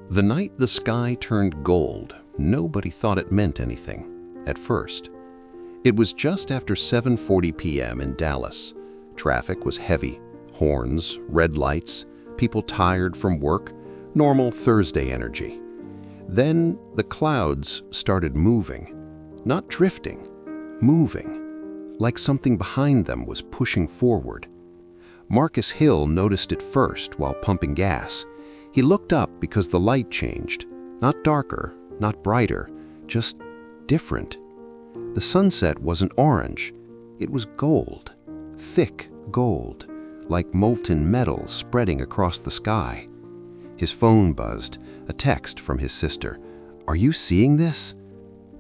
The night the sky turned gold, nobody thought it meant anything, at first. It was just after 7:40 p.m. in Dallas. Traffic was heavy, horns, red lights, people tired from work, normal Thursday energy. Then the clouds started moving, not drifting, moving, like something behind them was pushing forward. Marcus Hill noticed it first while pumping gas. He looked up because the light changed, not darker, not brighter, just different. The sunset wasn't orange, it was gold, thick gold, like molten metal spreading across the sky. His phone buzzed, a text from his sister. "Are you seeing this?"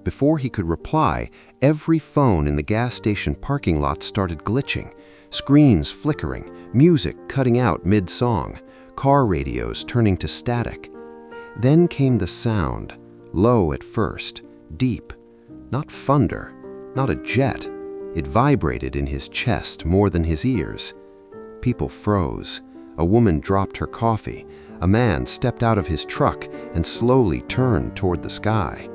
Before he could reply, every phone in the gas station parking lot started glitching, screens flickering, music cutting out mid-song, car radios turning to static. Then came the sound, low at first, deep, not thunder, not a jet. It vibrated in his chest more than his ears. People froze. A woman dropped her coffee. A man stepped out of his truck and slowly turned toward the sky.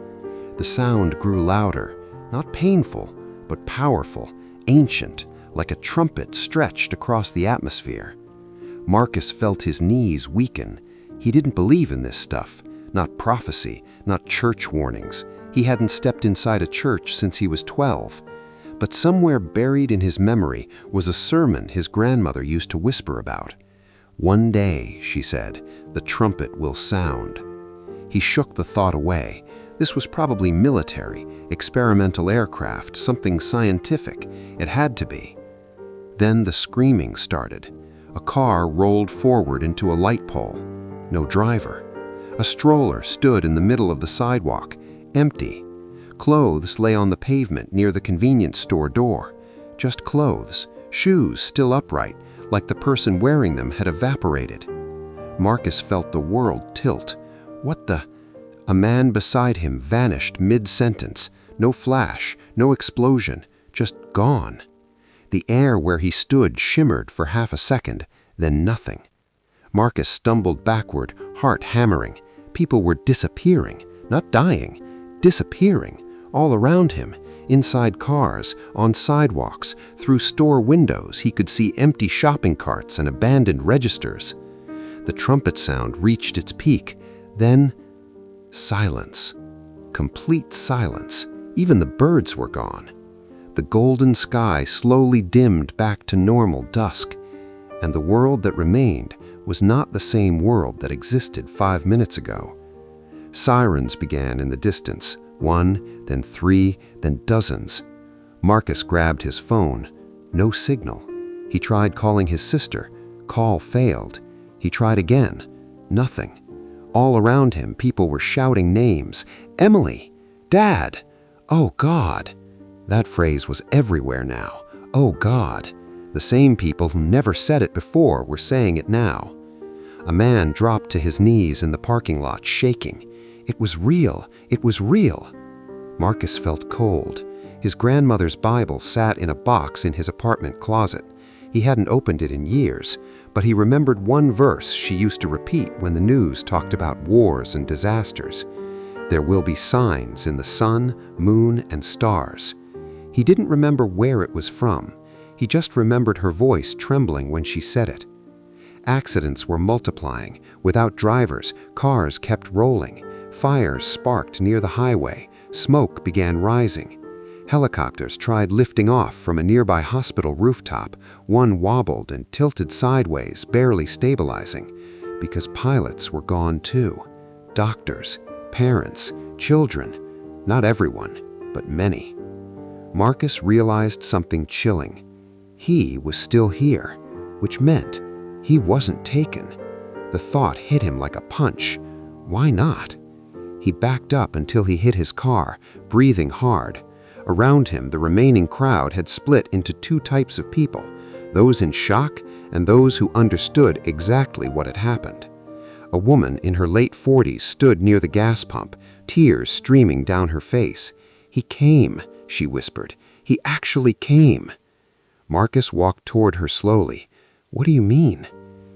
The sound grew louder, not painful, but powerful, ancient, like a trumpet stretched across the atmosphere. Marcus felt his knees weaken. He didn't believe in this stuff, not prophecy, not church warnings. He hadn't stepped inside a church since he was 12. But somewhere buried in his memory was a sermon his grandmother used to whisper about. "One day," she said, "the trumpet will sound." He shook the thought away. This was probably military, experimental aircraft, something scientific. It had to be. Then the screaming started. A car rolled forward into a light pole. No driver. A stroller stood in the middle of the sidewalk, empty. Clothes lay on the pavement near the convenience store door. Just clothes, shoes still upright, like the person wearing them had evaporated. Marcus felt the world tilt. What the? A man beside him vanished mid-sentence. No flash, no explosion, just gone. The air where he stood shimmered for half a second, then nothing. Marcus stumbled backward, heart hammering. People were disappearing, not dying, disappearing, all around him, inside cars, on sidewalks, through store windows. He could see empty shopping carts and abandoned registers. The trumpet sound reached its peak. Then, silence. Complete silence. Even the birds were gone. The golden sky slowly dimmed back to normal dusk, and the world that remained was not the same world that existed 5 minutes ago. Sirens began in the distance, one, then three, then dozens. Marcus grabbed his phone. No signal. He tried calling his sister. Call failed. He tried again. Nothing. All around him, people were shouting names. "Emily! Dad! Oh, God!" That phrase was everywhere now. Oh, God. The same people who never said it before were saying it now. A man dropped to his knees in the parking lot, shaking. It was real. It was real. Marcus felt cold. His grandmother's Bible sat in a box in his apartment closet. He hadn't opened it in years, but he remembered one verse she used to repeat when the news talked about wars and disasters. "There will be signs in the sun, moon, and stars." He didn't remember where it was from. He just remembered her voice trembling when she said it. Accidents were multiplying. Without drivers, cars kept rolling. Fires sparked near the highway. Smoke began rising. Helicopters tried lifting off from a nearby hospital rooftop. One wobbled and tilted sideways, barely stabilizing, because pilots were gone too. Doctors, parents, children. Not everyone, but many. Marcus realized something chilling. He was still here, which meant he wasn't taken. The thought hit him like a punch. Why not? He backed up until he hit his car, breathing hard. Around him, the remaining crowd had split into two types of people, those in shock and those who understood exactly what had happened. A woman in her late 40s stood near the gas pump, tears streaming down her face. "He came," she whispered. "He actually came." Marcus walked toward her slowly. "What do you mean?"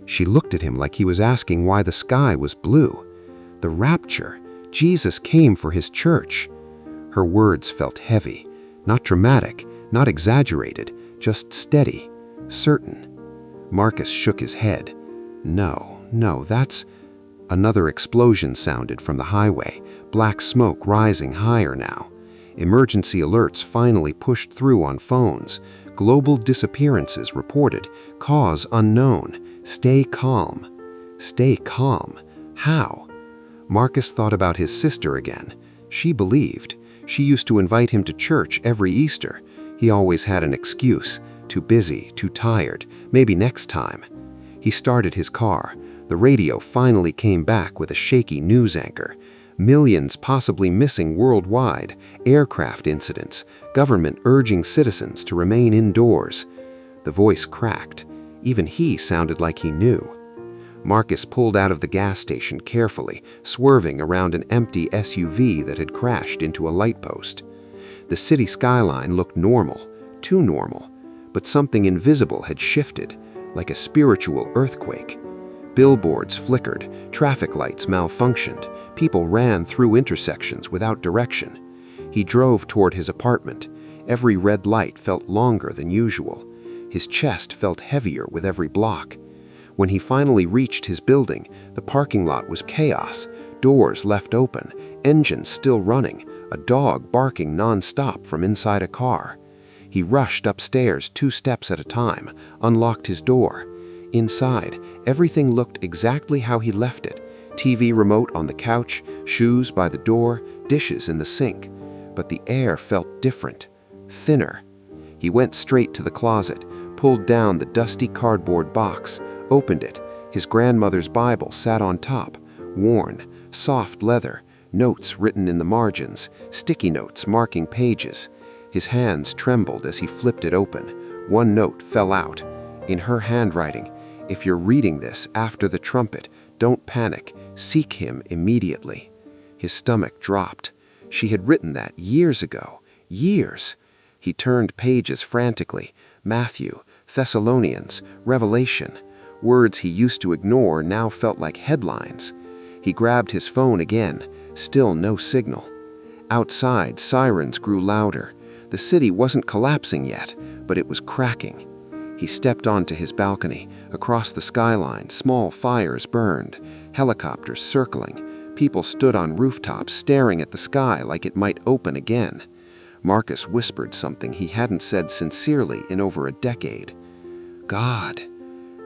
She looked at him like he was asking why the sky was blue. The rapture. Jesus came for his church. Her words felt heavy, not dramatic, not exaggerated, just steady, certain. Marcus shook his head. No, that's... Another explosion sounded from the highway, black smoke rising higher now. Emergency alerts finally pushed through on phones. Global disappearances reported. Cause unknown. Stay calm. Stay calm. How? Marcus thought about his sister again. She believed. She used to invite him to church every Easter. He always had an excuse. Too busy, too tired, maybe next time. He started his car. The radio finally came back with a shaky news anchor. Millions possibly missing worldwide, aircraft incidents, government urging citizens to remain indoors. The voice cracked. Even he sounded like he knew. Marcus pulled out of the gas station carefully, swerving around an empty SUV that had crashed into a light post. The city skyline looked normal, too normal, but something invisible had shifted, like a spiritual earthquake. Billboards flickered, traffic lights malfunctioned, people ran through intersections without direction. He drove toward his apartment. Every red light felt longer than usual. His chest felt heavier with every block. When he finally reached his building, the parking lot was chaos, doors left open, engines still running, a dog barking non-stop from inside a car. He rushed upstairs 2 steps at a time, unlocked his door. Inside, everything looked exactly how he left it. TV remote on the couch, shoes by the door, dishes in the sink. But the air felt different, thinner. He went straight to the closet, pulled down the dusty cardboard box, opened it. His grandmother's Bible sat on top, worn, soft leather, notes written in the margins, sticky notes marking pages. His hands trembled as he flipped it open. One note fell out. In her handwriting, "If you're reading this after the trumpet, don't panic. Seek him immediately." His stomach dropped. She had written that years ago. Years. He turned pages frantically. Matthew, Thessalonians, Revelation. Words he used to ignore now felt like headlines. He grabbed his phone again. Still no signal. Outside, sirens grew louder. The city wasn't collapsing yet, but it was cracking. He stepped onto his balcony. Across the skyline, small fires burned, helicopters circling. People stood on rooftops staring at the sky like it might open again. Marcus whispered something he hadn't said sincerely in over a decade. God.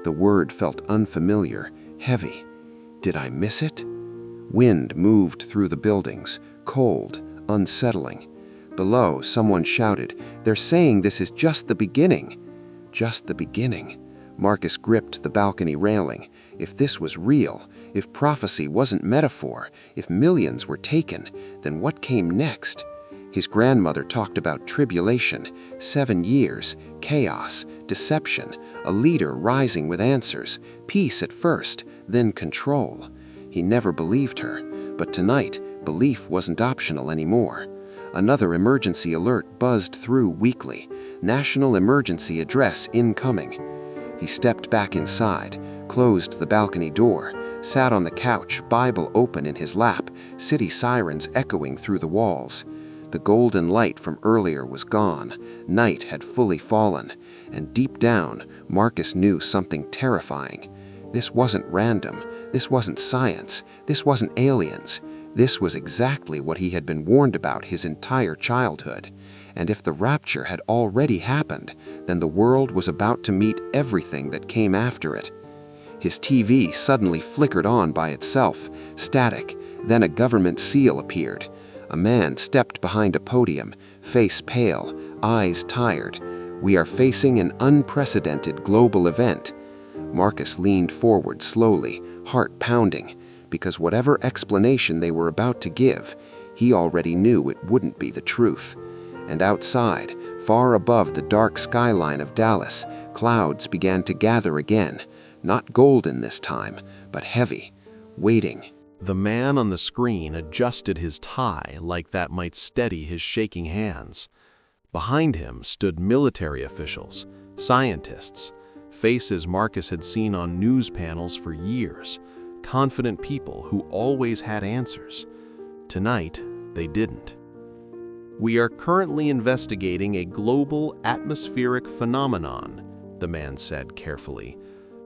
The word felt unfamiliar, heavy. Did I miss it? Wind moved through the buildings, cold, unsettling. Below, someone shouted, "They're saying this is just the beginning." Just the beginning. Marcus gripped the balcony railing. If this was real, if prophecy wasn't metaphor, if millions were taken, then what came next? His grandmother talked about tribulation, 7 years, chaos, deception, a leader rising with answers, peace at first, then control. He never believed her, but tonight, belief wasn't optional anymore. Another emergency alert buzzed through weakly. National emergency address incoming. He stepped back inside, closed the balcony door, sat on the couch, Bible open in his lap, city sirens echoing through the walls. The golden light from earlier was gone. Night had fully fallen, and deep down, Marcus knew something terrifying. This wasn't random. This wasn't science. This wasn't aliens. This was exactly what he had been warned about his entire childhood. And if the rapture had already happened, then the world was about to meet everything that came after it. His TV suddenly flickered on by itself, static. Then a government seal appeared. A man stepped behind a podium, face pale, eyes tired. "We are facing an unprecedented global event." Marcus leaned forward slowly, heart pounding, because whatever explanation they were about to give, he already knew it wouldn't be the truth. And outside, far above the dark skyline of Dallas, clouds began to gather again, not golden this time, but heavy, waiting. The man on the screen adjusted his tie like that might steady his shaking hands. Behind him stood military officials, scientists, faces Marcus had seen on news panels for years, confident people who always had answers. Tonight, they didn't. "We are currently investigating a global atmospheric phenomenon," the man said carefully.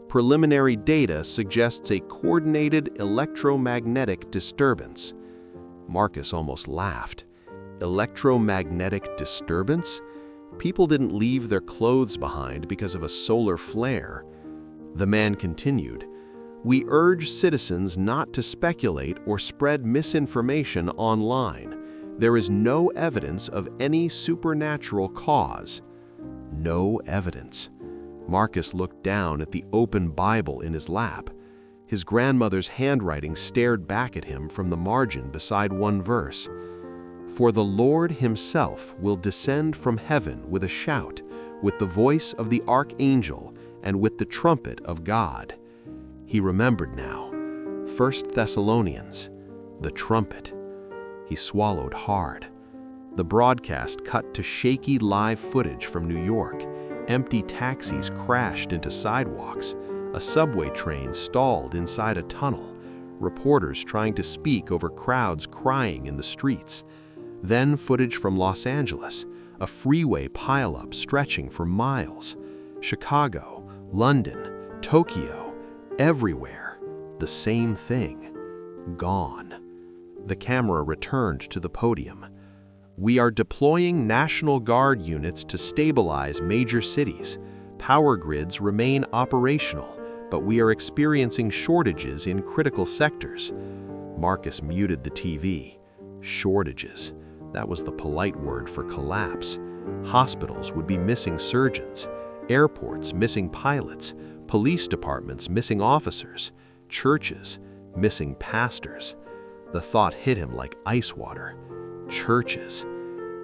"Preliminary data suggests a coordinated electromagnetic disturbance." Marcus almost laughed. Electromagnetic disturbance? People didn't leave their clothes behind because of a solar flare. The man continued, "We urge citizens not to speculate or spread misinformation online. There is no evidence of any supernatural cause." No evidence. Marcus looked down at the open Bible in his lap. His grandmother's handwriting stared back at him from the margin beside one verse. "For the Lord himself will descend from heaven with a shout, with the voice of the archangel, and with the trumpet of God." He remembered now. 1 Thessalonians, the trumpet. He swallowed hard. The broadcast cut to shaky live footage from New York. Empty taxis crashed into sidewalks. A subway train stalled inside a tunnel. Reporters trying to speak over crowds crying in the streets. Then footage from Los Angeles, a freeway pileup stretching for miles. Chicago, London, Tokyo, everywhere, the same thing. Gone. The camera returned to the podium. "We are deploying National Guard units to stabilize major cities. Power grids remain operational, but we are experiencing shortages in critical sectors." Marcus muted the TV. Shortages. That was the polite word for collapse. Hospitals would be missing surgeons, airports missing pilots, police departments missing officers, churches missing pastors. The thought hit him like ice water. Churches.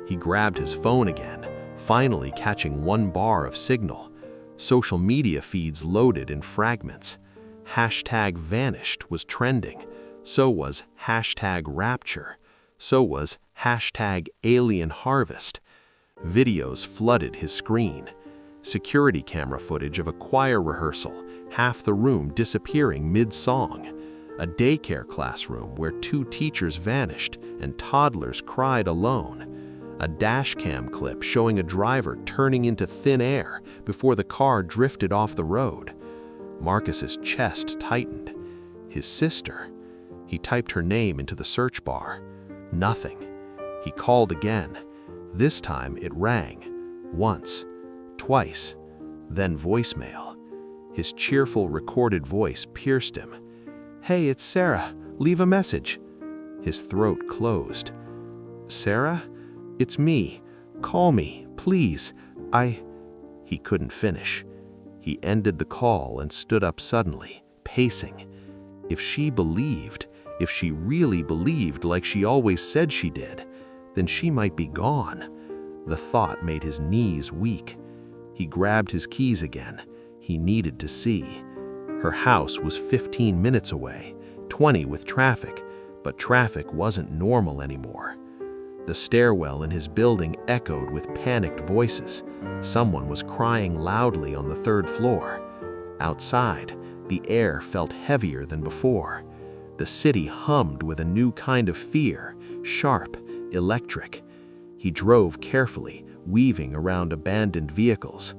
He grabbed his phone again, finally catching one bar of signal. Social media feeds loaded in fragments. #vanished was trending. So was #rapture. So was #alien harvest. Videos flooded his screen. Security camera footage of a choir rehearsal, half the room disappearing mid-song. A daycare classroom where 2 teachers vanished and toddlers cried alone. A dashcam clip showing a driver turning into thin air before the car drifted off the road. Marcus's chest tightened. His sister. He typed her name into the search bar. Nothing. He called again. This time it rang. Once. Twice. Then voicemail. His cheerful recorded voice pierced him. "Hey, it's Sarah. Leave a message." His throat closed. "Sarah? It's me. Call me, please. He couldn't finish. He ended the call and stood up suddenly, pacing. If she believed, if she really believed like she always said she did, then she might be gone. The thought made his knees weak. He grabbed his keys again. He needed to see. Her house was 15 minutes away, 20 with traffic, but traffic wasn't normal anymore. The stairwell in his building echoed with panicked voices. Someone was crying loudly on the 3rd floor. Outside, the air felt heavier than before. The city hummed with a new kind of fear, sharp, electric. He drove carefully, weaving around abandoned vehicles.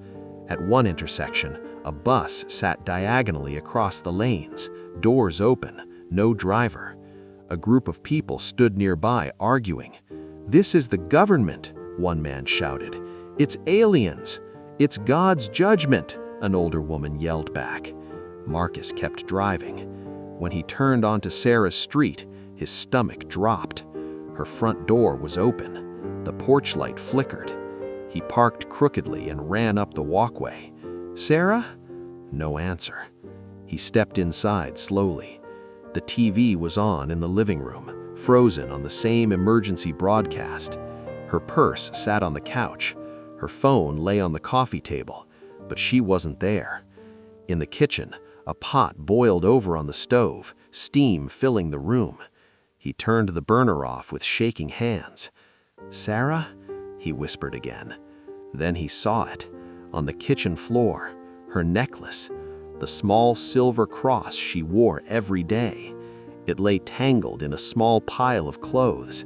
At one intersection, a bus sat diagonally across the lanes, doors open, no driver. A group of people stood nearby arguing. "This is the government," one man shouted. "It's aliens. It's God's judgment," an older woman yelled back. Marcus kept driving. When he turned onto Sarah's street, his stomach dropped. Her front door was open. The porch light flickered. He parked crookedly and ran up the walkway. "Sarah?" No answer. He stepped inside slowly. The TV was on in the living room, frozen on the same emergency broadcast. Her purse sat on the couch. Her phone lay on the coffee table, but she wasn't there. In the kitchen, a pot boiled over on the stove, steam filling the room. He turned the burner off with shaking hands. "Sarah?" he whispered again. Then he saw it. On the kitchen floor, her necklace, the small silver cross she wore every day. It lay tangled in a small pile of clothes.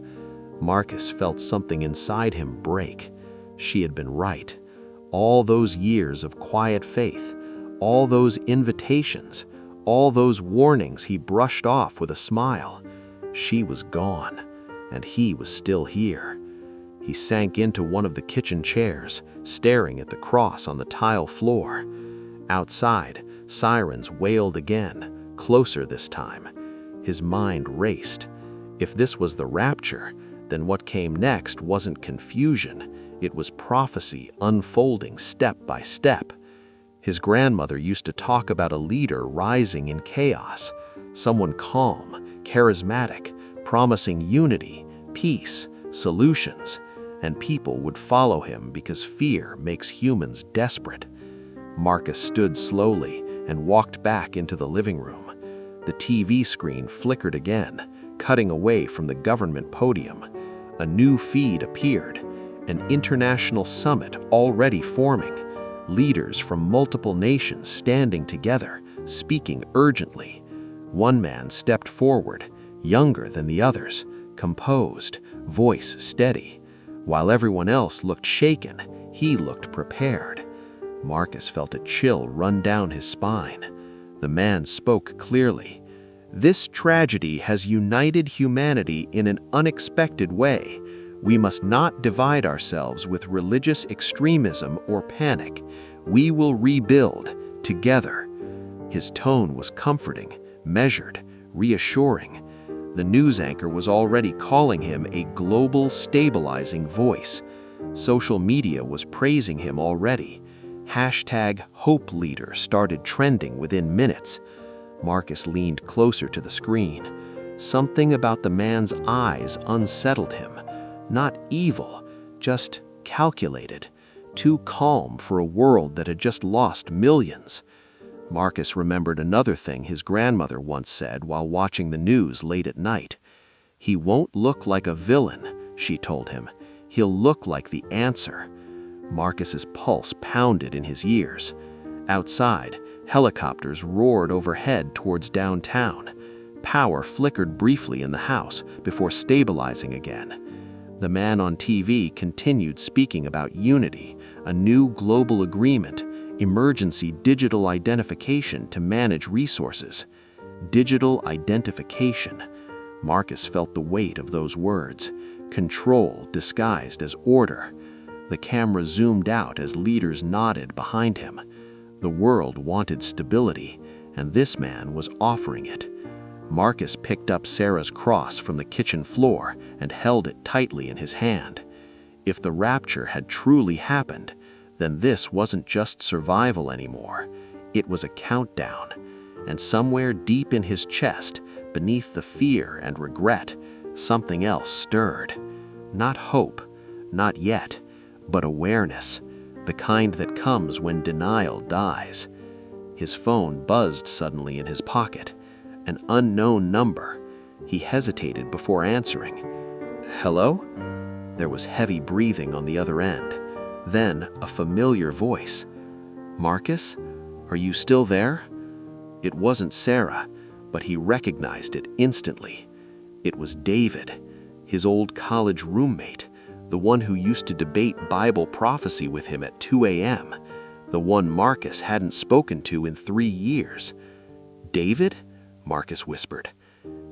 Marcus felt something inside him break. She had been right. All those years of quiet faith, all those invitations, all those warnings he brushed off with a smile. She was gone, and he was still here. He sank into one of the kitchen chairs, staring at the cross on the tile floor. Outside, sirens wailed again, closer this time. His mind raced. If this was the rapture, then what came next wasn't confusion. It was prophecy unfolding step by step. His grandmother used to talk about a leader rising in chaos, someone calm, charismatic, promising unity, peace, solutions, and people would follow him because fear makes humans desperate. Marcus stood slowly and walked back into the living room. The TV screen flickered again, cutting away from the government podium. A new feed appeared, an international summit already forming, leaders from multiple nations standing together, speaking urgently. One man stepped forward, younger than the others, composed, voice steady. While everyone else looked shaken, he looked prepared. Marcus felt a chill run down his spine. The man spoke clearly. "This tragedy has united humanity in an unexpected way. We must not divide ourselves with religious extremism or panic. We will rebuild together." His tone was comforting, measured, reassuring. The news anchor was already calling him a global stabilizing voice. Social media was praising him already. #HopeLeader started trending within minutes. Marcus leaned closer to the screen. Something about the man's eyes unsettled him. Not evil, just calculated. Too calm for a world that had just lost millions. Marcus remembered another thing his grandmother once said while watching the news late at night. "He won't look like a villain," she told him. "He'll look like the answer." Marcus's pulse pounded in his ears. Outside, helicopters roared overhead towards downtown. Power flickered briefly in the house before stabilizing again. The man on TV continued speaking about unity, a new global agreement, emergency digital identification to manage resources. Digital identification. Marcus felt the weight of those words. Control disguised as order. The camera zoomed out as leaders nodded behind him. The world wanted stability, and this man was offering it. Marcus picked up Sarah's cross from the kitchen floor and held it tightly in his hand. If the rapture had truly happened, then this wasn't just survival anymore. It was a countdown. And somewhere deep in his chest, beneath the fear and regret, something else stirred. Not hope, not yet, but awareness, the kind that comes when denial dies. His phone buzzed suddenly in his pocket. An unknown number. He hesitated before answering. "Hello?" There was heavy breathing on the other end. Then a familiar voice. "Marcus, are you still there?" It wasn't Sarah, but he recognized it instantly. It was David, his old college roommate, the one who used to debate Bible prophecy with him at 2 a.m., the one Marcus hadn't spoken to in 3 years. "David?" Marcus whispered.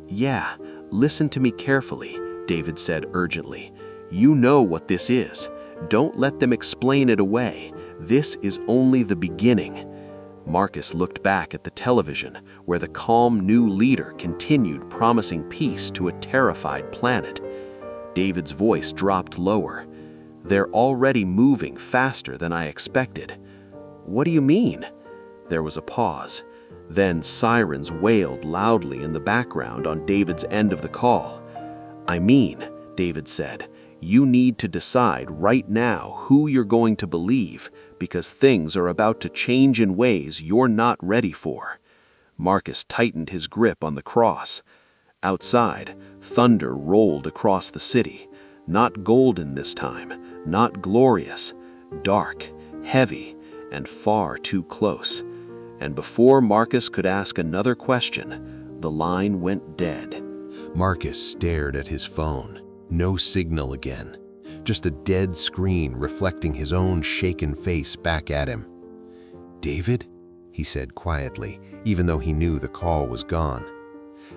"Yeah, listen to me carefully," David said urgently. "You know what this is. Don't let them explain it away. This is only the beginning." Marcus looked back at the television, where the calm new leader continued promising peace to a terrified planet. David's voice dropped lower. "They're already moving faster than I expected." "What do you mean?" There was a pause. Then sirens wailed loudly in the background on David's end of the call. "I mean," David said, "you need to decide right now who you're going to believe, because things are about to change in ways you're not ready for." Marcus tightened his grip on the cross. Outside, thunder rolled across the city. Not golden this time, not glorious. Dark, heavy, and far too close. And before Marcus could ask another question, the line went dead. Marcus stared at his phone. No signal again. Just a dead screen reflecting his own shaken face back at him. "David?" he said quietly, even though he knew the call was gone.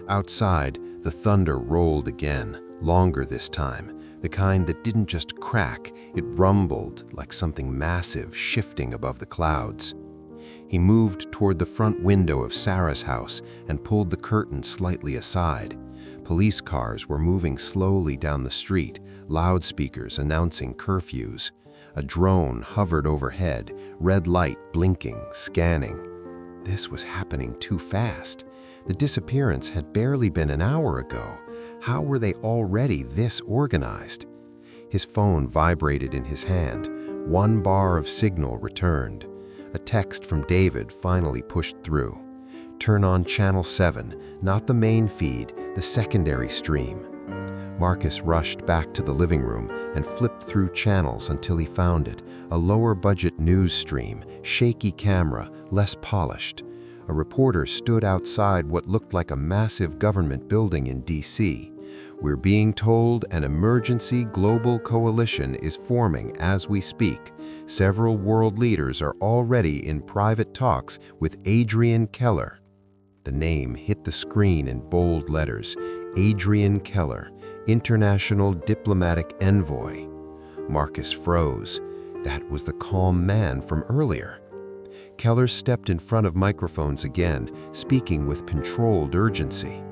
Outside, the thunder rolled again, longer this time, the kind that didn't just crack, it rumbled like something massive shifting above the clouds. He moved toward the front window of Sarah's house and pulled the curtain slightly aside. Police cars were moving slowly down the street, loudspeakers announcing curfews. A drone hovered overhead, red light blinking, scanning. This was happening too fast. The disappearance had barely been an hour ago. How were they already this organized? His phone vibrated in his hand. One bar of signal returned. A text from David finally pushed through. "Turn on channel 7, not the main feed, the secondary stream." Marcus rushed back to the living room and flipped through channels until he found it, a lower-budget news stream, shaky camera, less polished. A reporter stood outside what looked like a massive government building in D.C. "We're being told an emergency global coalition is forming as we speak. Several world leaders are already in private talks with Adrian Keller." The name hit the screen in bold letters. Adrian Keller, International Diplomatic Envoy. Marcus froze. That was the calm man from earlier. Keller stepped in front of microphones again, speaking with controlled urgency.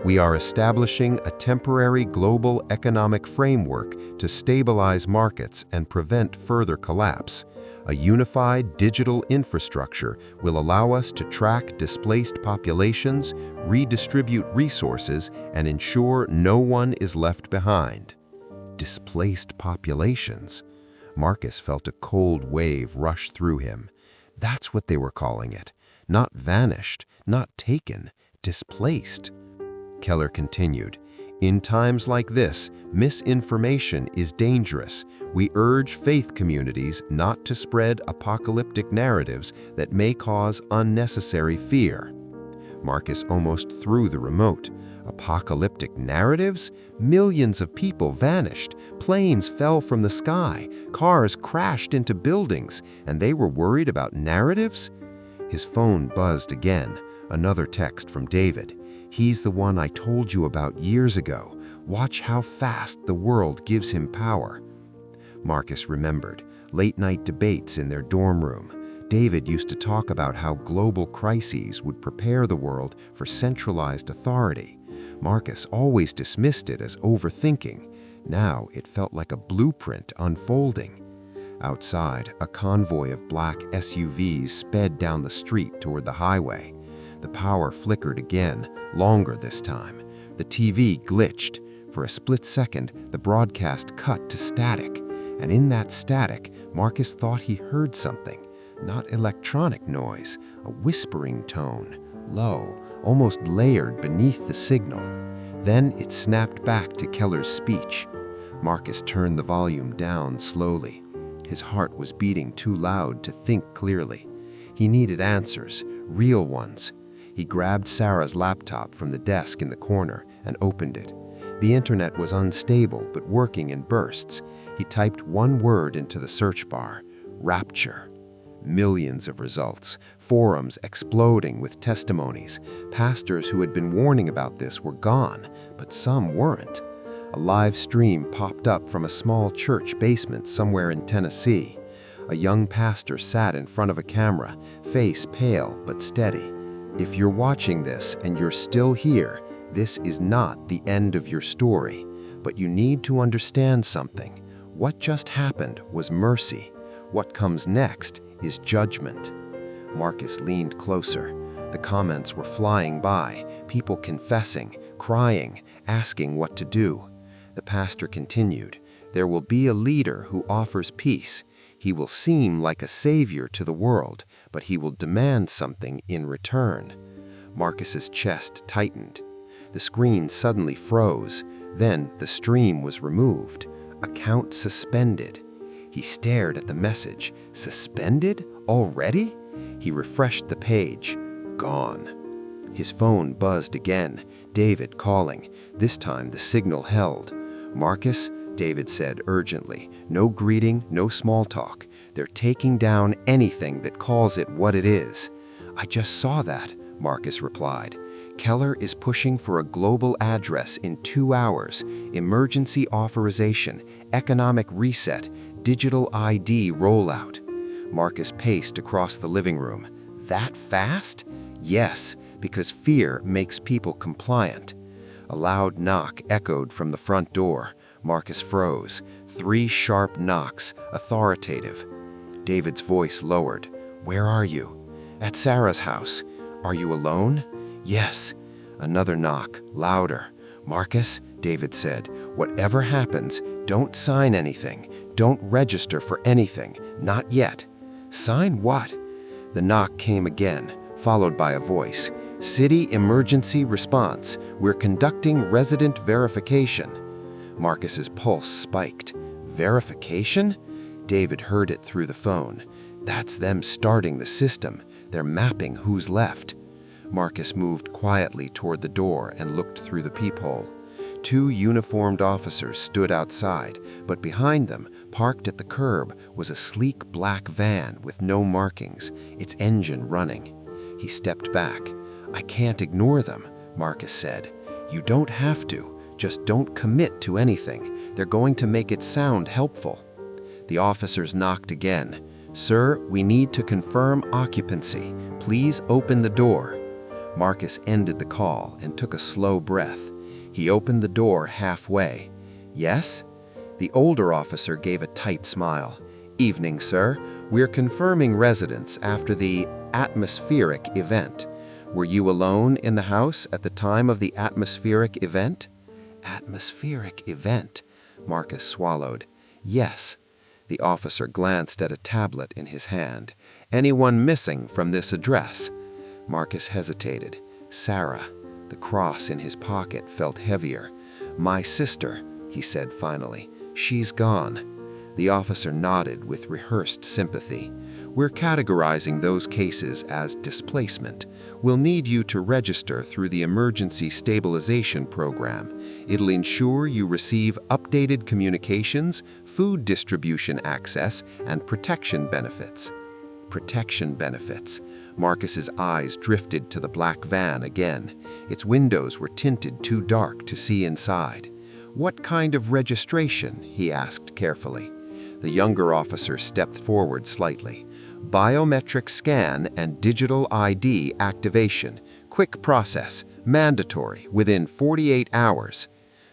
"We are establishing a temporary global economic framework to stabilize markets and prevent further collapse. A unified digital infrastructure will allow us to track displaced populations, redistribute resources, and ensure no one is left behind." Displaced populations. Marcus felt a cold wave rush through him. That's what they were calling it. Not vanished, not taken, displaced. Keller continued, "In times like this, misinformation is dangerous. We urge faith communities not to spread apocalyptic narratives that may cause unnecessary fear." Marcus almost threw the remote. Apocalyptic narratives? Millions of people vanished. Planes fell from the sky. Cars crashed into buildings. And they were worried about narratives? His phone buzzed again. Another text from David. "He's the one I told you about years ago. Watch how fast the world gives him power." Marcus remembered. Late-night debates in their dorm room. David used to talk about how global crises would prepare the world for centralized authority. Marcus always dismissed it as overthinking. Now it felt like a blueprint unfolding. Outside, a convoy of black SUVs sped down the street toward the highway. The power flickered again, longer this time. The TV glitched. For a split second, the broadcast cut to static. And in that static, Marcus thought he heard something. Not electronic noise, a whispering tone, low, almost layered beneath the signal. Then it snapped back to Keller's speech. Marcus turned the volume down slowly. His heart was beating too loud to think clearly. He needed answers, real ones. He grabbed Sarah's laptop from the desk in the corner and opened it. The internet was unstable but working in bursts. He typed one word into the search bar: rapture. Millions of results, forums exploding with testimonies. Pastors who had been warning about this were gone, but some weren't. A live stream popped up from a small church basement somewhere in Tennessee. A young pastor sat in front of a camera, face pale but steady. "If you're watching this and you're still here, this is not the end of your story. But you need to understand something. What just happened was mercy. What comes next is judgment." Marcus leaned closer. The comments were flying by, people confessing, crying, asking what to do. The pastor continued, "There will be a leader who offers peace. He will seem like a savior to the world, but he will demand something in return." Marcus's chest tightened. The screen suddenly froze. Then the stream was removed. Account suspended. He stared at the message. Suspended? Already? He refreshed the page. Gone. His phone buzzed again. David calling. This time the signal held. "Marcus," David said urgently. "No greeting, no small talk. They're taking down anything that calls it what it is." "I just saw that," Marcus replied. "Keller is pushing for a global address in 2 hours. Emergency authorization, economic reset, digital ID rollout." Marcus paced across the living room. "That fast?" "Yes, because fear makes people compliant." A loud knock echoed from the front door. Marcus froze. 3 sharp knocks, authoritative. David's voice lowered. "Where are you?" "At Sarah's house." "Are you alone?" "Yes." Another knock, louder. "Marcus," David said, "whatever happens, don't sign anything. Don't register for anything. Not yet." "Sign what?" The knock came again, followed by a voice. "City emergency response. We're conducting resident verification." Marcus's pulse spiked. "Verification?" David heard it through the phone. "That's them starting the system. They're mapping who's left." Marcus moved quietly toward the door and looked through the peephole. 2 uniformed officers stood outside, but behind them, parked at the curb, was a sleek black van with no markings, its engine running. He stepped back. "I can't ignore them," Marcus said. "You don't have to. Just don't commit to anything. They're going to make it sound helpful." The officers knocked again. "Sir, we need to confirm occupancy. Please open the door." Marcus ended the call and took a slow breath. He opened the door halfway. "Yes?" The older officer gave a tight smile. "Evening, sir. We're confirming residence after the atmospheric event. Were you alone in the house at the time of the atmospheric event?" "Atmospheric event?" Marcus swallowed. "Yes." The officer glanced at a tablet in his hand. "Anyone missing from this address?" Marcus hesitated. Sarah. The cross in his pocket felt heavier. "My sister," he said finally. "She's gone." The officer nodded with rehearsed sympathy. "We're categorizing those cases as displacement. We'll need you to register through the Emergency Stabilization Program. It'll ensure you receive updated communications, food distribution access, and protection benefits." Protection benefits. Marcus's eyes drifted to the black van again. Its windows were tinted too dark to see inside. "What kind of registration?" he asked carefully. The younger officer stepped forward slightly. "Biometric scan and digital ID activation. Quick process. Mandatory. Within 48 hours.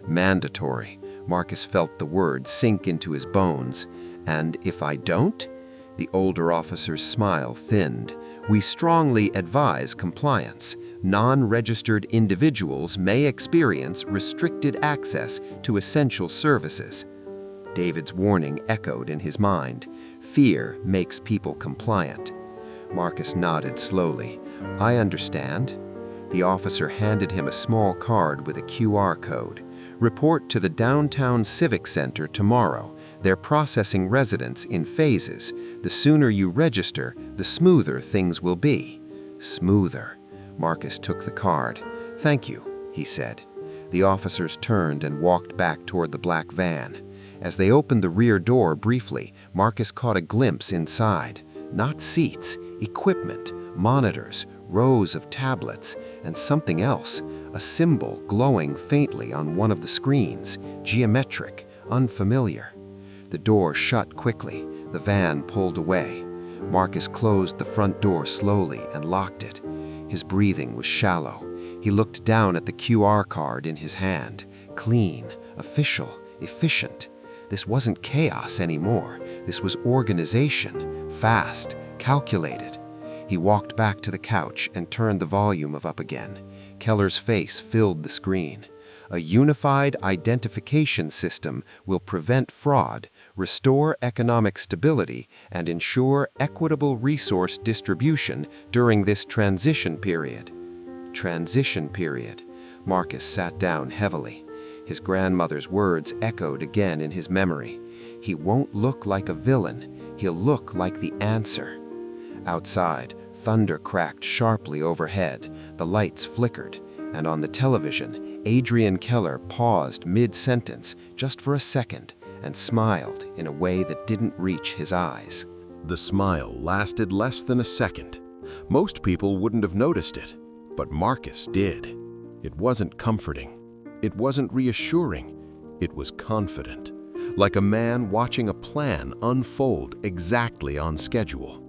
Mandatory. Marcus felt the word sink into his bones. "And if I don't?" The older officer's smile thinned. "We strongly advise compliance. Non-registered individuals may experience restricted access to essential services." David's warning echoed in his mind. Fear makes people compliant. Marcus nodded slowly. "I understand." The officer handed him a small card with a QR code. "Report to the downtown Civic Center tomorrow. They're processing residents in phases. The sooner you register, the smoother things will be." Smoother. Marcus took the card. "Thank you," he said. The officers turned and walked back toward the black van. As they opened the rear door briefly, Marcus caught a glimpse inside. Not seats, equipment, monitors, rows of tablets, and something else, a symbol glowing faintly on one of the screens, geometric, unfamiliar. The door shut quickly. The van pulled away. Marcus closed the front door slowly and locked it. His breathing was shallow. He looked down at the QR card in his hand. Clean, official, efficient. This wasn't chaos anymore. This was organization, fast, calculated. He walked back to the couch and turned the volume up again. Keller's face filled the screen. "A unified identification system will prevent fraud, restore economic stability, and ensure equitable resource distribution during this transition period." Transition period. Marcus sat down heavily. His grandmother's words echoed again in his memory. "He won't look like a villain. He'll look like the answer." Outside, thunder cracked sharply overhead, the lights flickered, and on the television, Adrian Keller paused mid-sentence just for a second and smiled in a way that didn't reach his eyes. The smile lasted less than a second. Most people wouldn't have noticed it, but Marcus did. It wasn't comforting. It wasn't reassuring. It was confident, like a man watching a plan unfold exactly on schedule.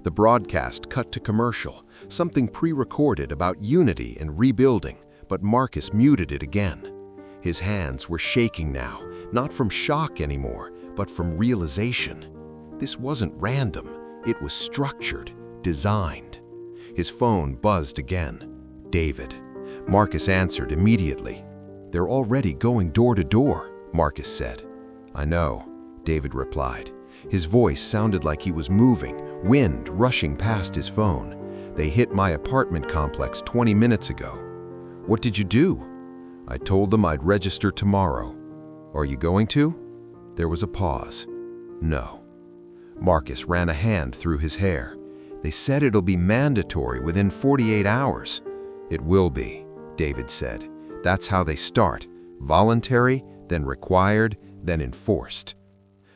The broadcast cut to commercial, something pre-recorded about unity and rebuilding, but Marcus muted it again. His hands were shaking now, not from shock anymore, but from realization. This wasn't random. It was structured, designed. His phone buzzed again. David. Marcus answered immediately. "They're already going door to door," Marcus said. "I know," David replied. His voice sounded like he was moving, wind rushing past his phone. "They hit my apartment complex 20 minutes ago." "What did you do?" "I told them I'd register tomorrow." "Are you going to?" There was a pause. "No." Marcus ran a hand through his hair. "They said it'll be mandatory within 48 hours. "It will be," David said. "That's how they start. Voluntary, then required, then enforced."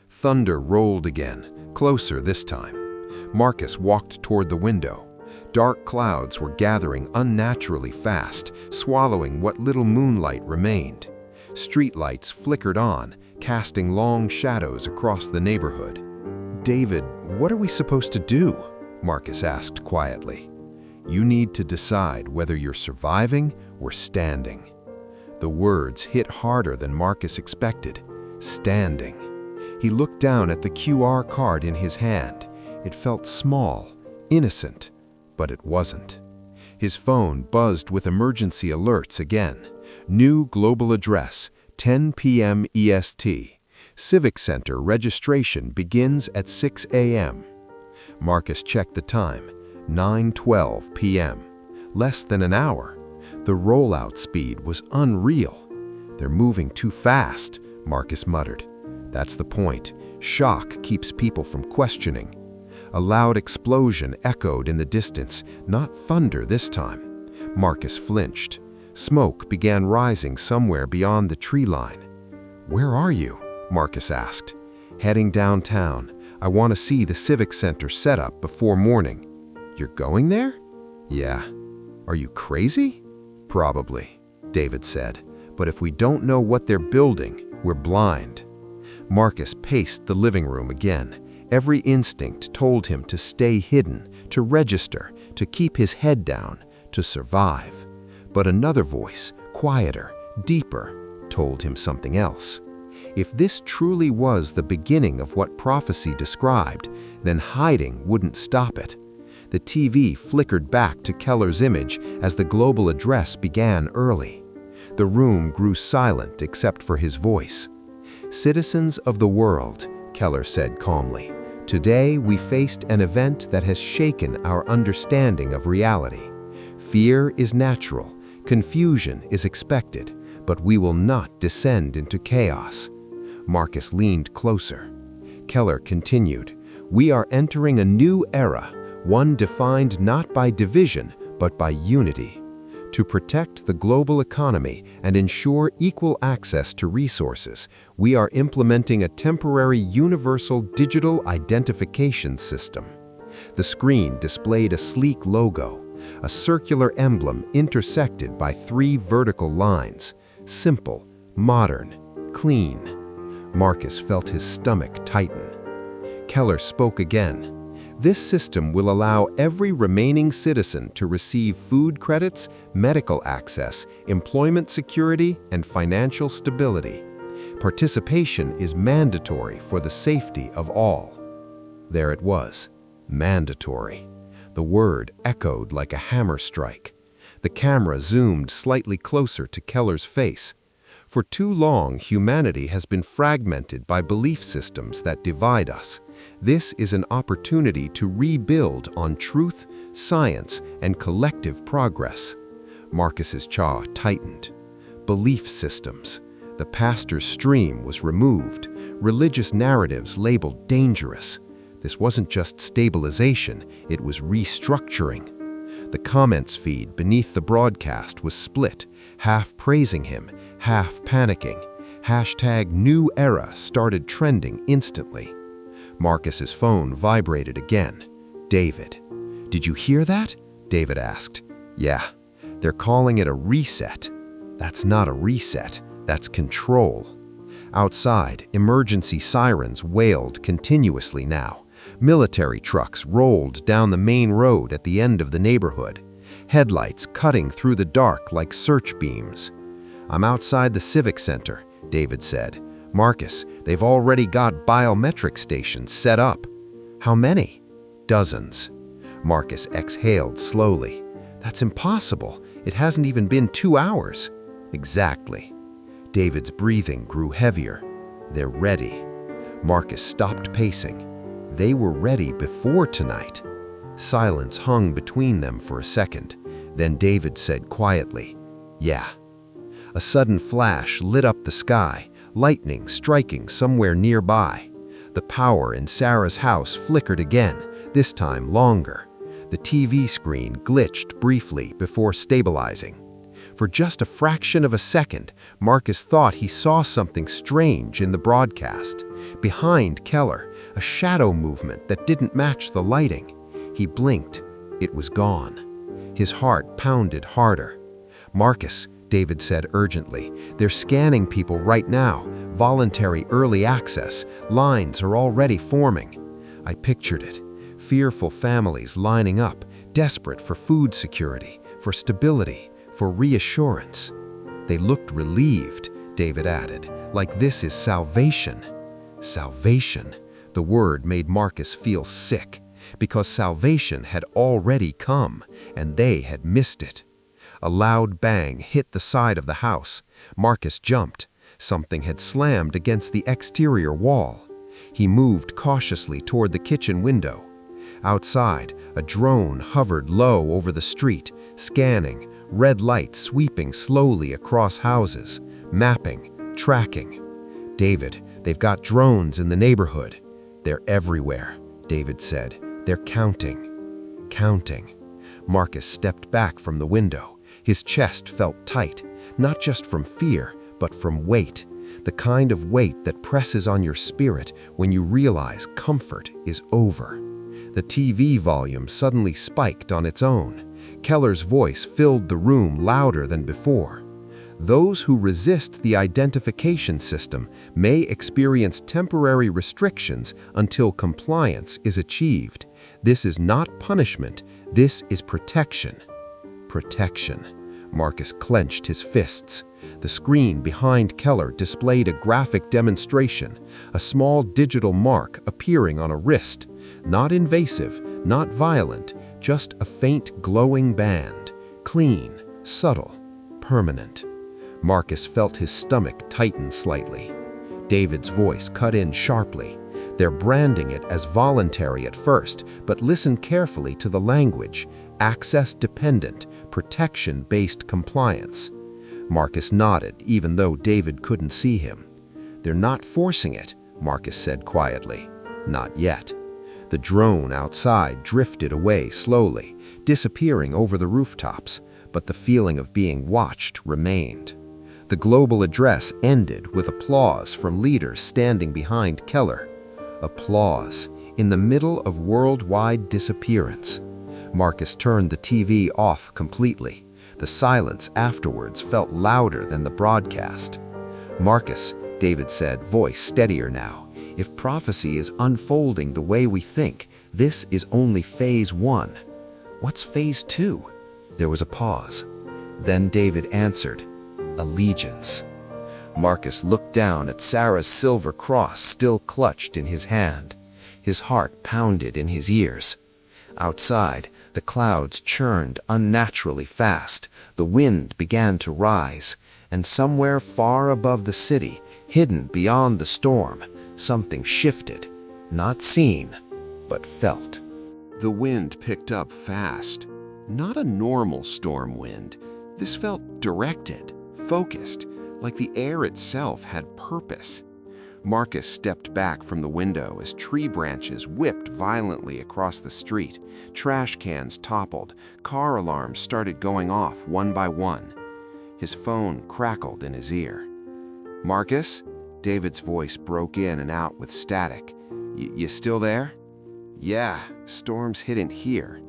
Thunder rolled again, closer this time. Marcus walked toward the window. Dark clouds were gathering unnaturally fast, swallowing what little moonlight remained. Streetlights flickered on, casting long shadows across the neighborhood. "David, what are we supposed to do?" Marcus asked quietly. "You need to decide whether you're surviving or standing." The words hit harder than Marcus expected. Standing. He looked down at the QR card in his hand. It felt small, innocent, but it wasn't. His phone buzzed with emergency alerts again. New global address, 10 p.m. EST. Civic Center registration begins at 6 a.m. Marcus checked the time. 9:12 p.m. Less than an hour. The rollout speed was unreal. "They're moving too fast," Marcus muttered. "That's the point. Shock keeps people from questioning." A loud explosion echoed in the distance, not thunder this time. Marcus flinched. Smoke began rising somewhere beyond the tree line. "Where are you?" Marcus asked. "Heading downtown. I want to see the Civic Center set up before morning." "You're going there?" "Yeah." "Are you crazy?" "Probably," David said. "But if we don't know what they're building, we're blind." Marcus paced the living room again. Every instinct told him to stay hidden, to register, to keep his head down, to survive. But another voice, quieter, deeper, told him something else. If this truly was the beginning of what prophecy described, then hiding wouldn't stop it. The TV flickered back to Keller's image as the global address began early. The room grew silent except for his voice. "Citizens of the world," Keller said calmly, "today we faced an event that has shaken our understanding of reality. Fear is natural, confusion is expected, but we will not descend into chaos." Marcus leaned closer. Keller continued, "We are entering a new era, one defined not by division, but by unity. To protect the global economy and ensure equal access to resources, we are implementing a temporary universal digital identification system." The screen displayed a sleek logo, a circular emblem intersected by 3 vertical lines. Simple, modern, clean. Marcus felt his stomach tighten. Keller spoke again. "This system will allow every remaining citizen to receive food credits, medical access, employment security, and financial stability. Participation is mandatory for the safety of all." There it was, mandatory. The word echoed like a hammer strike. The camera zoomed slightly closer to Keller's face. For too long, humanity has been fragmented by belief systems that divide us. This is an opportunity to rebuild on truth, science, and collective progress. Marcus's jaw tightened. Belief systems. The pastor's stream was removed. Religious narratives labeled dangerous. This wasn't just stabilization, it was restructuring. The comments feed beneath the broadcast was split, half praising him, half panicking. #new era started trending instantly. Marcus's phone vibrated again. David. "Did you hear that?" David asked. "Yeah, they're calling it a reset." "That's not a reset, that's control." Outside, emergency sirens wailed continuously now. Military trucks rolled down the main road at the end of the neighborhood, headlights cutting through the dark like search beams. "I'm outside the Civic Center," David said. "Marcus, they've already got biometric stations set up." "How many?" "Dozens." Marcus exhaled slowly. "That's impossible. It hasn't even been 2 hours." "Exactly." David's breathing grew heavier. "They're ready." Marcus stopped pacing. They were ready before tonight. Silence hung between them for a second. Then David said quietly, "Yeah." A sudden flash lit up the sky, lightning striking somewhere nearby. The power in Sarah's house flickered again, this time longer. The TV screen glitched briefly before stabilizing. For just a fraction of a second, Marcus thought he saw something strange in the broadcast. Behind Keller, a shadow movement that didn't match the lighting. He blinked. It was gone. His heart pounded harder. "Marcus," David said urgently, "they're scanning people right now. Voluntary early access. Lines are already forming." I pictured it. Fearful families lining up, desperate for food security, for stability, for reassurance. "They looked relieved," David added, "like this is salvation." Salvation. The word made Marcus feel sick, because salvation had already come, and they had missed it. A loud bang hit the side of the house. Marcus jumped. Something had slammed against the exterior wall. He moved cautiously toward the kitchen window. Outside, a drone hovered low over the street, scanning, red light sweeping slowly across houses, mapping, tracking. "David, they've got drones in the neighborhood." "They're everywhere," David said. "They're counting." Counting. Marcus stepped back from the window. His chest felt tight, not just from fear, but from weight. The kind of weight that presses on your spirit when you realize comfort is over. The TV volume suddenly spiked on its own. Keller's voice filled the room louder than before. "Those who resist the identification system may experience temporary restrictions until compliance is achieved. This is not punishment, this is protection." Protection. Marcus clenched his fists. The screen behind Keller displayed a graphic demonstration, a small digital mark appearing on a wrist. Not invasive, not violent, just a faint glowing band. Clean, subtle, permanent. Marcus felt his stomach tighten slightly. David's voice cut in sharply. "They're branding it as voluntary at first, but listen carefully to the language. Access-dependent, protection-based compliance." Marcus nodded, even though David couldn't see him. "They're not forcing it," Marcus said quietly. "Not yet." The drone outside drifted away slowly, disappearing over the rooftops, but the feeling of being watched remained. The global address ended with applause from leaders standing behind Keller. Applause in the middle of worldwide disappearance. Marcus turned the TV off completely. The silence afterwards felt louder than the broadcast. "Marcus," David said, voice steadier now, "if prophecy is unfolding the way we think, this is only phase 1. What's phase 2? There was a pause. Then David answered, "Allegiance." Marcus looked down at Sarah's silver cross still clutched in his hand. His heart pounded in his ears. Outside, the clouds churned unnaturally fast. The wind began to rise, and somewhere far above the city, hidden beyond the storm, something shifted, not seen, but felt. The wind picked up fast. Not a normal storm wind. This felt directed, focused, like the air itself had purpose. Marcus stepped back from the window as tree branches whipped violently across the street. Trash cans toppled. Car alarms started going off one by one. His phone crackled in his ear. "Marcus?" David's voice broke in and out with static. You still there?" "Yeah, storm's hitting here.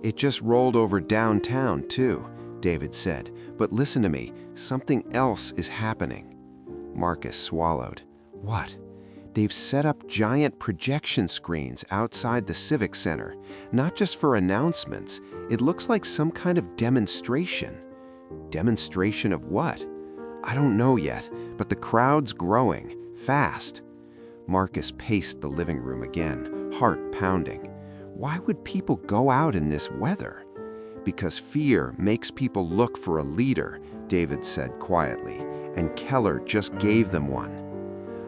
It just rolled over downtown, too," David said. "But listen to me, something else is happening." Marcus swallowed. "What?" "They've set up giant projection screens outside the Civic Center, not just for announcements. It looks like some kind of demonstration." "Demonstration of what?" "I don't know yet, but the crowd's growing, fast." Marcus paced the living room again, heart pounding. Why would people go out in this weather? "Because fear makes people look for a leader," David said quietly, "and Keller just gave them one."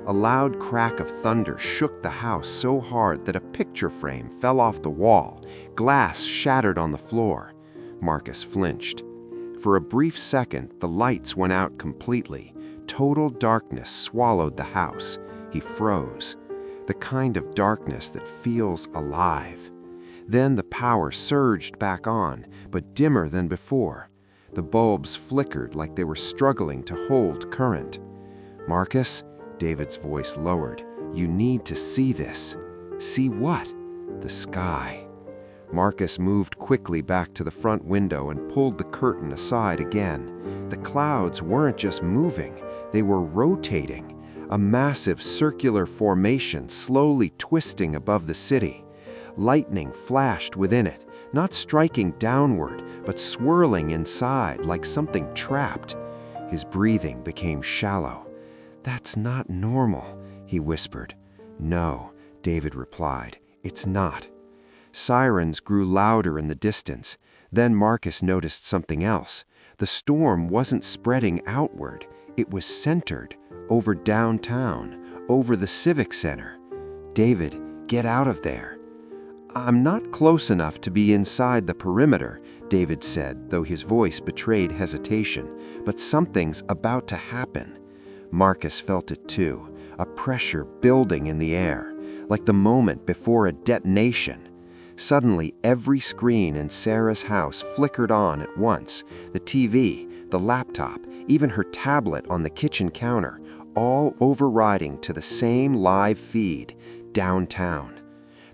A loud crack of thunder shook the house so hard that a picture frame fell off the wall. Glass shattered on the floor. Marcus flinched. For a brief second, the lights went out completely. Total darkness swallowed the house. He froze. The kind of darkness that feels alive. Then the power surged back on, but dimmer than before. The bulbs flickered like they were struggling to hold current. "Marcus," David's voice lowered, "you need to see this." "See what?" "The sky." Marcus moved quickly back to the front window and pulled the curtain aside again. The clouds weren't just moving, they were rotating. A massive circular formation slowly twisting above the city. Lightning flashed within it, not striking downward, but swirling inside like something trapped. His breathing became shallow. "That's not normal," he whispered. "No," David replied, "it's not." Sirens grew louder in the distance. Then Marcus noticed something else. The storm wasn't spreading outward. It was centered, over downtown, over the Civic Center. "David, get out of there." "I'm not close enough to be inside the perimeter," David said, though his voice betrayed hesitation. "But something's about to happen." Marcus felt it too, a pressure building in the air, like the moment before a detonation. Suddenly, every screen in Sarah's house flickered on at once. The TV, the laptop, even her tablet on the kitchen counter, all overriding to the same live feed, downtown.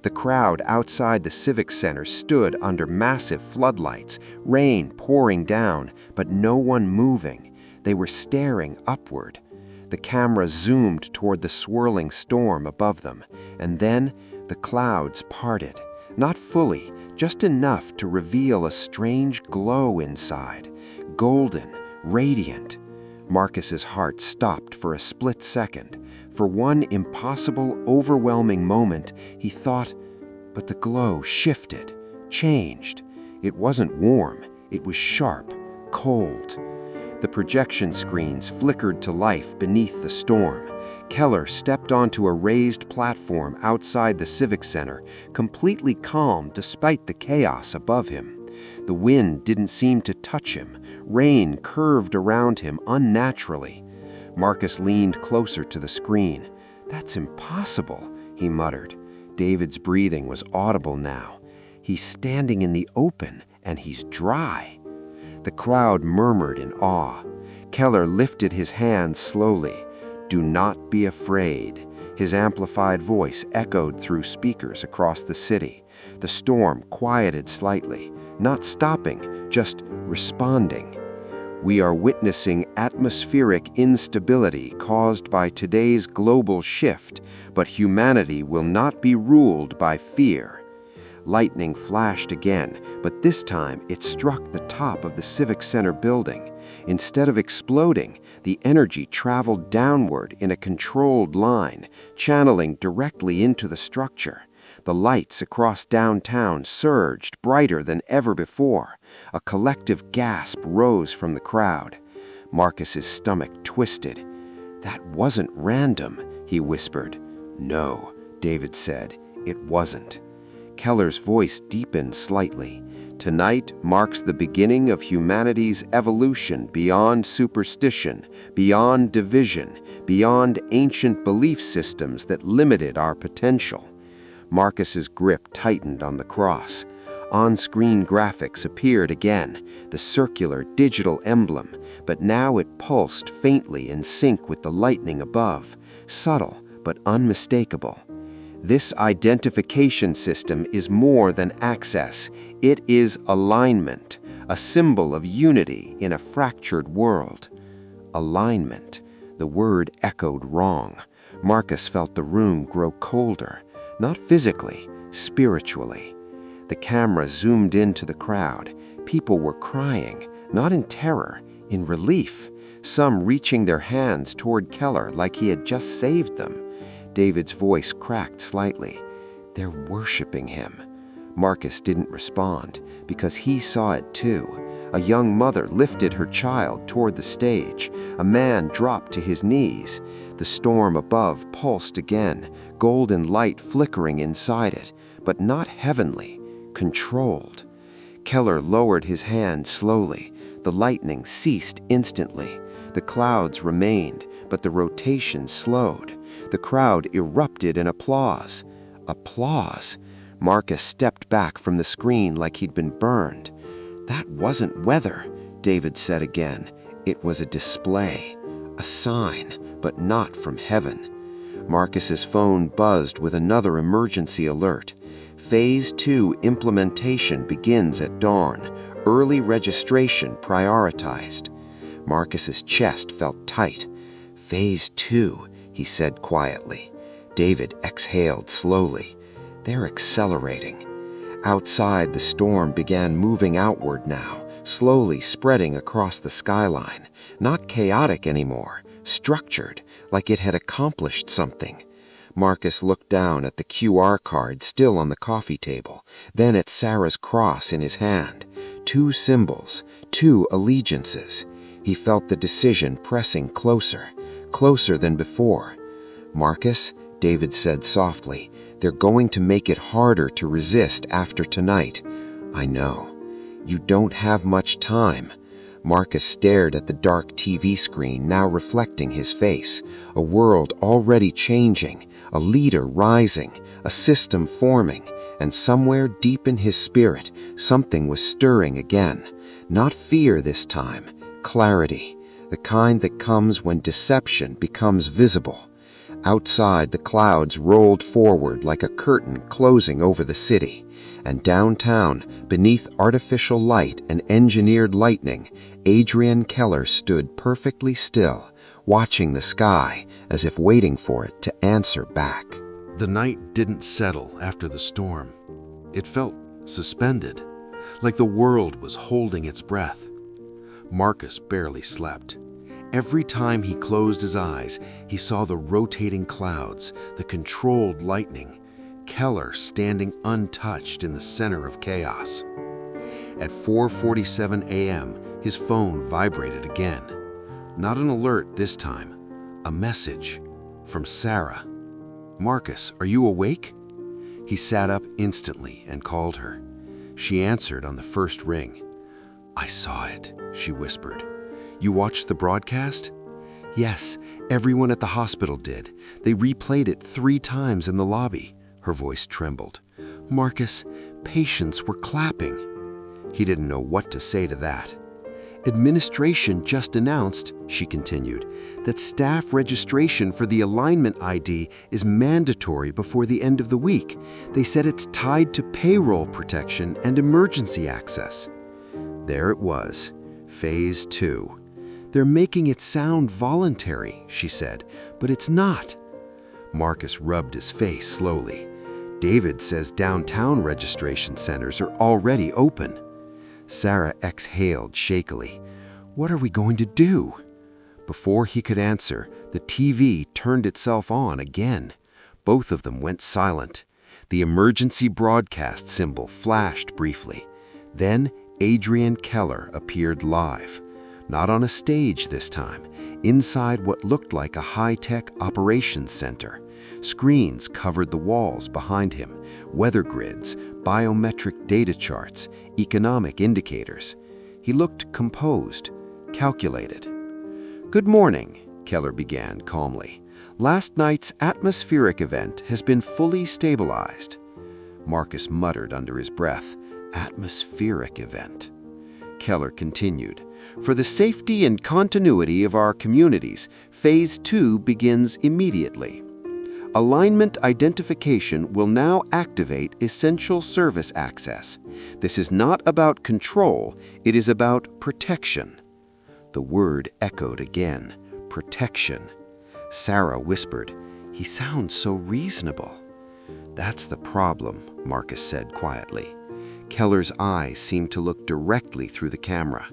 The crowd outside the Civic Center stood under massive floodlights, rain pouring down, but no one moving. They were staring upward. The camera zoomed toward the swirling storm above them, and then the clouds parted. Not fully, just enough to reveal a strange glow inside, golden, radiant. Marcus's heart stopped for a split second. For one impossible, overwhelming moment, he thought, but the glow shifted, changed. It wasn't warm, it was sharp, cold. The projection screens flickered to life beneath the storm. Keller stepped onto a raised platform outside the Civic Center, completely calm despite the chaos above him. The wind didn't seem to touch him. Rain curved around him unnaturally. Marcus leaned closer to the screen. "That's impossible," he muttered. David's breathing was audible now. "He's standing in the open, and he's dry." The crowd murmured in awe. Keller lifted his hands slowly. "Do not be afraid." His amplified voice echoed through speakers across the city. The storm quieted slightly, not stopping, just responding. "We are witnessing atmospheric instability caused by today's global shift, but humanity will not be ruled by fear." Lightning flashed again, but this time it struck the top of the Civic Center building. Instead of exploding, the energy traveled downward in a controlled line, channeling directly into the structure. The lights across downtown surged brighter than ever before. A collective gasp rose from the crowd. Marcus's stomach twisted. "That wasn't random," he whispered. "No," David said, "it wasn't." Keller's voice deepened slightly. Tonight marks the beginning of humanity's evolution beyond superstition, beyond division, beyond ancient belief systems that limited our potential. Marcus's grip tightened on the cross. On-screen graphics appeared again, the circular digital emblem, but now it pulsed faintly in sync with the lightning above, subtle but unmistakable. This identification system is more than access. It is alignment, a symbol of unity in a fractured world. Alignment. The word echoed wrong. Marcus felt the room grow colder, not physically, spiritually. The camera zoomed into the crowd. People were crying, not in terror, in relief, some reaching their hands toward Keller like he had just saved them. David's voice cracked slightly. They're worshiping him. Marcus didn't respond, because he saw it too. A young mother lifted her child toward the stage. A man dropped to his knees. The storm above pulsed again, golden light flickering inside it, but not heavenly, controlled. Keller lowered his hand slowly. The lightning ceased instantly. The clouds remained, but the rotation slowed. The crowd erupted in applause. Applause. Marcus stepped back from the screen like he'd been burned. That wasn't weather, David said again. It was a display, a sign, but not from heaven. Marcus's phone buzzed with another emergency alert. Phase 2 implementation begins at dawn. Early registration prioritized. Marcus's chest felt tight. Phase 2, he said quietly. David exhaled slowly. They're accelerating. Outside, the storm began moving outward now, slowly spreading across the skyline. Not chaotic anymore, structured, like it had accomplished something. Marcus looked down at the QR card still on the coffee table, then at Sarah's cross in his hand. 2 symbols, 2 allegiances. He felt the decision pressing closer, closer than before. Marcus, David said softly, they're going to make it harder to resist after tonight. I know. You don't have much time. Marcus stared at the dark TV screen now reflecting his face, a world already changing, a leader rising, a system forming, and somewhere deep in his spirit, something was stirring again. Not fear this time, clarity, the kind that comes when deception becomes visible. Outside, the clouds rolled forward like a curtain closing over the city, and downtown, beneath artificial light and engineered lightning, Adrian Keller stood perfectly still, watching the sky as if waiting for it to answer back. The night didn't settle after the storm. It felt suspended, like the world was holding its breath. Marcus barely slept. Every time he closed his eyes, he saw the rotating clouds, the controlled lightning, Keller standing untouched in the center of chaos. At 4:47 a.m., his phone vibrated again. Not an alert this time, a message from Sarah. "Marcus, are you awake?" He sat up instantly and called her. She answered on the first ring. "I saw it," she whispered. "You watched the broadcast?" "Yes, everyone at the hospital did. They replayed it 3 times in the lobby." Her voice trembled. "Marcus, patients were clapping." He didn't know what to say to that. "Administration just announced," she continued, "that staff registration for the alignment ID is mandatory before the end of the week. They said it's tied to payroll protection and emergency access." There it was, Phase 2. "They're making it sound voluntary," she said, "but it's not." Marcus rubbed his face slowly. "David says downtown registration centers are already open." Sarah exhaled shakily. "What are we going to do?" Before he could answer, the TV turned itself on again. Both of them went silent. The emergency broadcast symbol flashed briefly. Then Adrian Keller appeared live. Not on a stage this time, inside what looked like a high-tech operations center. Screens covered the walls behind him, weather grids, biometric data charts, economic indicators. He looked composed, calculated. "Good morning," Keller began calmly. "Last night's atmospheric event has been fully stabilized." Marcus muttered under his breath, "Atmospheric event." Keller continued, "For the safety and continuity of our communities, Phase 2 begins immediately. Alignment identification will now activate essential service access. This is not about control, it is about protection." The word echoed again, protection. Sarah whispered, "He sounds so reasonable." "That's the problem," Marcus said quietly. Keller's eyes seemed to look directly through the camera.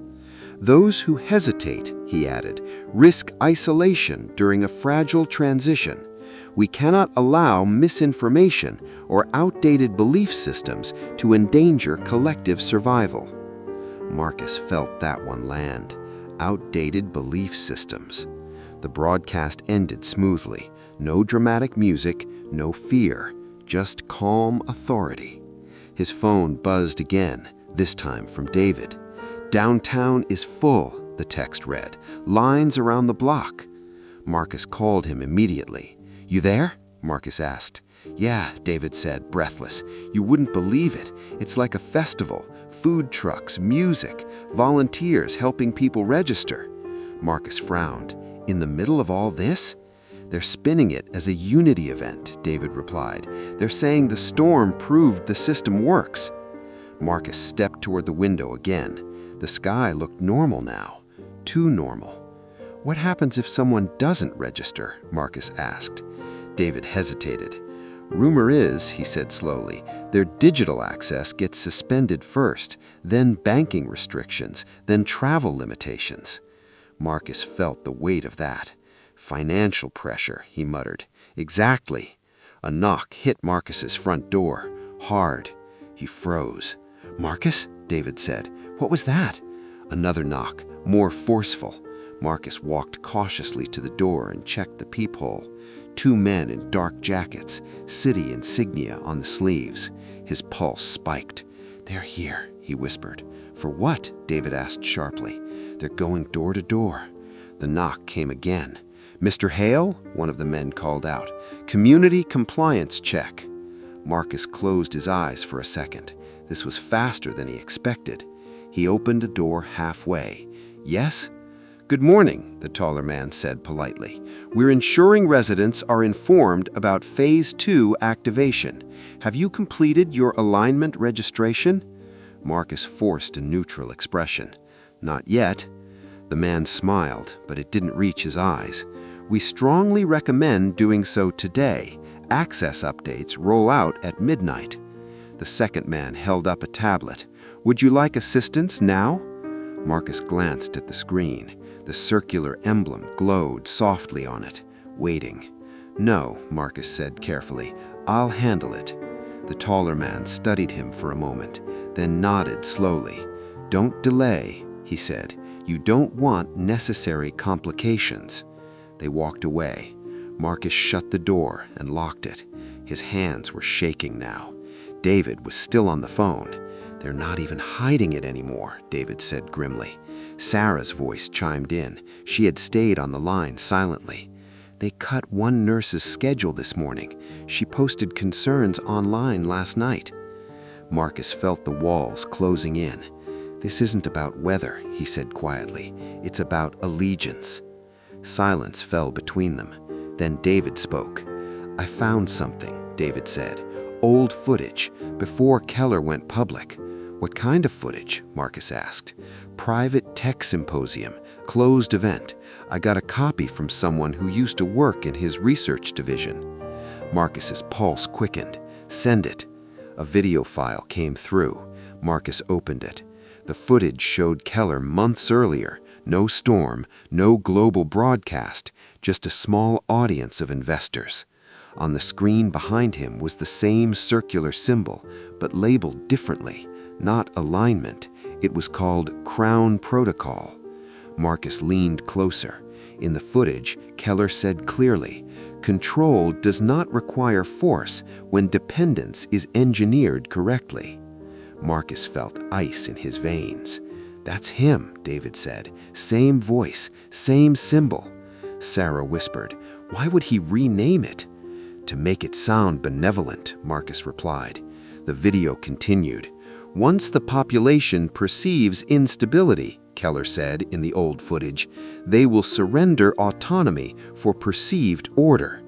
"Those who hesitate," he added, "risk isolation during a fragile transition. We cannot allow misinformation or outdated belief systems to endanger collective survival." Marcus felt that one land. Outdated belief systems. The broadcast ended smoothly. No dramatic music, no fear, just calm authority. His phone buzzed again, this time from David. "Downtown is full," the text read. "Lines around the block." Marcus called him immediately. "You there?" Marcus asked. "Yeah," David said, breathless. "You wouldn't believe it. It's like a festival. Food trucks, music, volunteers helping people register." Marcus frowned. "In the middle of all this?" "They're spinning it as a unity event," David replied. "They're saying the storm proved the system works." Marcus stepped toward the window again. The sky looked normal now. Too normal. "What happens if someone doesn't register?" Marcus asked. David hesitated. "Rumor is," he said slowly, "their digital access gets suspended first, then banking restrictions, then travel limitations." Marcus felt the weight of that. "Financial pressure," he muttered. "Exactly." A knock hit Marcus's front door, hard. He froze. "Marcus?" David said. "What was that?" Another knock, more forceful. Marcus walked cautiously to the door and checked the peephole. 2 men in dark jackets, city insignia on the sleeves. His pulse spiked. "They're here," he whispered. "For what?" David asked sharply. "They're going door to door." The knock came again. "Mr. Hale?" one of the men called out. "Community compliance check." Marcus closed his eyes for a second. This was faster than he expected. He opened the door halfway. "Yes?" "Good morning," the taller man said politely. "We're ensuring residents are informed about Phase 2 activation. Have you completed your alignment registration?" Marcus forced a neutral expression. "Not yet." The man smiled, but it didn't reach his eyes. "We strongly recommend doing so today. Access updates roll out at midnight." The second man held up a tablet. "Would you like assistance now?" Marcus glanced at the screen. The circular emblem glowed softly on it, waiting. "No," Marcus said carefully. "I'll handle it." The taller man studied him for a moment, then nodded slowly. "Don't delay," he said. "You don't want necessary complications." They walked away. Marcus shut the door and locked it. His hands were shaking now. David was still on the phone. "They're not even hiding it anymore," David said grimly. Sarah's voice chimed in. She had stayed on the line silently. "They cut one nurse's schedule this morning. She posted concerns online last night." Marcus felt the walls closing in. "This isn't about weather," he said quietly. "It's about allegiance." Silence fell between them. Then David spoke. "I found something," David said. "Old footage, before Keller went public." "What kind of footage?" Marcus asked. "Private tech symposium, closed event. I got a copy from someone who used to work in his research division." Marcus's pulse quickened. "Send it." A video file came through. Marcus opened it. The footage showed Keller months earlier. No storm, no global broadcast, just a small audience of investors. On the screen behind him was the same circular symbol, but labeled differently. Not alignment. It was called Crown Protocol. Marcus leaned closer. In the footage, Keller said clearly, "Control does not require force when dependence is engineered correctly." Marcus felt ice in his veins. "That's him," David said. "Same voice, same symbol." Sarah whispered, "Why would he rename it?" "To make it sound benevolent," Marcus replied. The video continued. "Once the population perceives instability," Keller said in the old footage, "they will surrender autonomy for perceived order."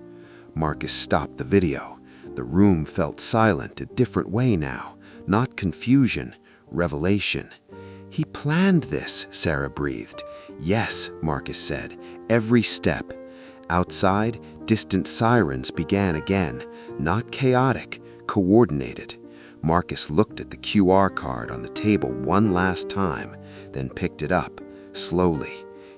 Marcus stopped the video. The room felt silent a different way now, not confusion, revelation. "He planned this," Sarah breathed. "Yes," Marcus said, "every step." Outside, distant sirens began again, not chaotic, coordinated. Marcus looked at the QR card on the table one last time, then picked it up, slowly.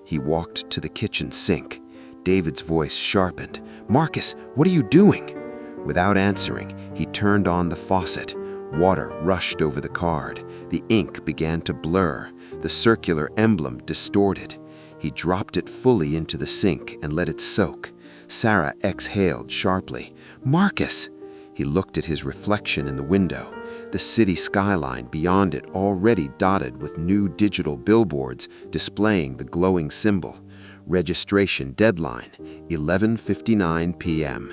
He walked to the kitchen sink. David's voice sharpened. "Marcus, what are you doing?" Without answering, he turned on the faucet. Water rushed over the card. The ink began to blur. The circular emblem distorted. He dropped it fully into the sink and let it soak. Sarah exhaled sharply. "Marcus!" He looked at his reflection in the window. The city skyline beyond it already dotted with new digital billboards displaying the glowing symbol. Registration deadline, 11:59 p.m.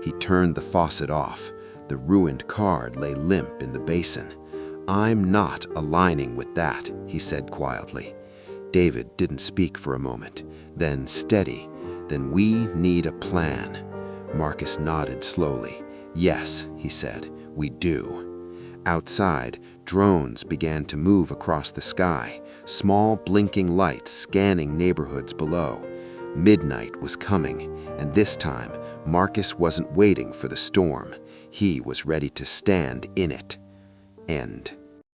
He turned the faucet off. The ruined card lay limp in the basin. "I'm not aligning with that," he said quietly. David didn't speak for a moment. Then steady. "Then we need a plan." Marcus nodded slowly. "Yes," he said, "we do." Outside, drones began to move across the sky, small blinking lights scanning neighborhoods below. Midnight was coming, and this time, Marcus wasn't waiting for the storm. He was ready to stand in it. End.